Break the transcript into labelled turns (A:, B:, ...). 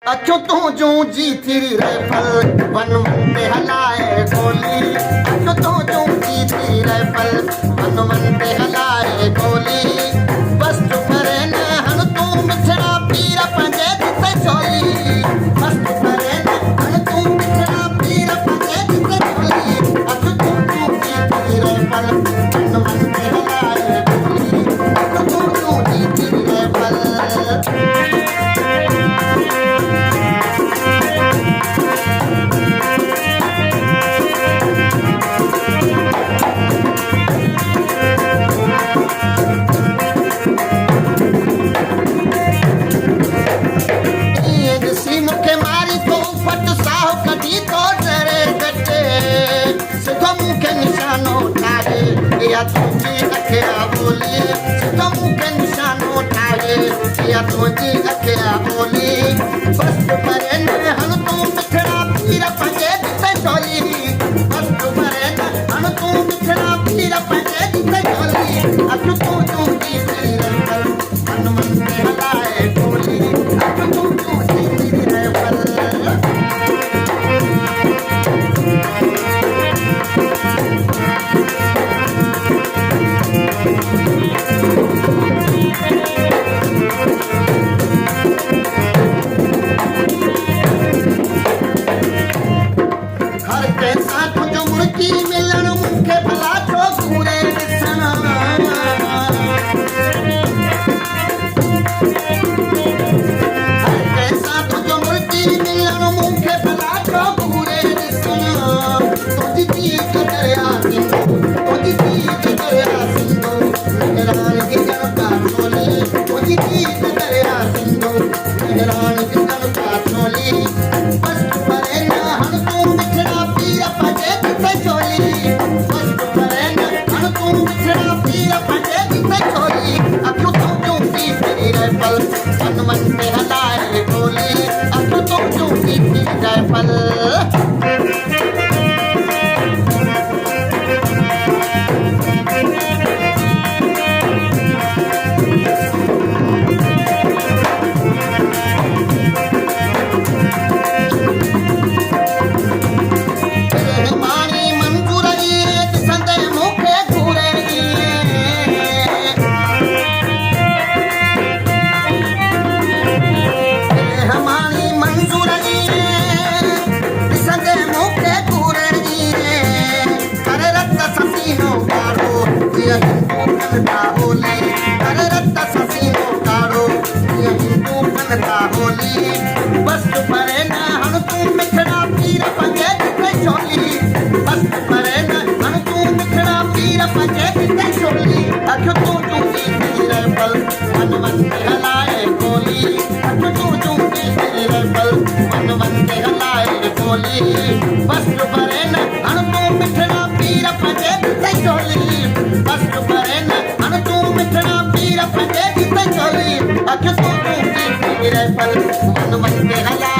A: अखियों तू जूं जी थी राइफल वन वन ते हलाए गोली। अखियों तू जूं जी थी राइफल वन वन ते हलाए गोली। बस तू करे न हण तू मिठड़ा पीर पंजे जिते चोली। बस तू करे न हण तू मिठड़ा पीर पंजे जिते चोली। अखियों तू जूं जी थी राइफल वन वन ते हलाए गोली। अखियों तू जूं जी थी राइफल। मुखे मारी तो फट साहो कढी तो डरे कटे सिधो मुखे निशानो ठाहे या तुझी अखिया बोली। सिधो मुखे निशानो ठाहे या तुझी अखिया बोली। बस परे न हण तू मिठड़ा पीर पंजे जिते चोली। बस परे न हण तू मिठड़ा पीर पंजे जिते चोली। अख तू जूं जी थी राइफल मन मन ते हलाए गोली। अख तू जूं जी थी राइफल। हर कैसा तुझो मुर्गी मिलन मुखे भला छो घूरे ॾिसण। हर कैसा तुझो मुर्गी मिलन मुखे भला छो घूरे ॾिसण। तुझी जीत दरिया सिंधु तुझी जीत दरिया सिंधु निगरान गिरन का चोली। तुझी जीत दरिया सिंधु निगरान गिरन का चोली। बस परे न हण तू मिठड़ा पीर पंजे जिते चोली। बस परे न हण तू मिठड़ा पीर पंजे जिते चोली। अखियों तू जूं जी थी राइफल वन वन ते हलाए गोली। अखियों तू जूं जी थी राइफल। मानी मंजूर ॾिसंदे मूंखे घूरे। मानी मंजूर ॾिसंदे मूंखे घूरे। करे रत ससीनो काढ़ो जीअं हिंदू कनि था होली। करे रत ससीनो काढ़ो जीअं हिंदू कनि था होली। बस परे न हण तू मिठड़ा पीर पंजे जिते चोली। बस परे न हण तू मिठड़ा पीर पंजे जिते चोली। अखियों तू जूं जी थी राइफल वन वन ते हलाए गोली। अखियों तू जूं जी थी राइफल वन वन ते हलाए गोली। बस परे न हण तू मिठड़ा पीर पंजे जिते चोली। बस परे न हण तू मिठड़ा पीर पंजे जिते चोली। अखियों तू जूं जी थी राइफल वन वन ते हलाए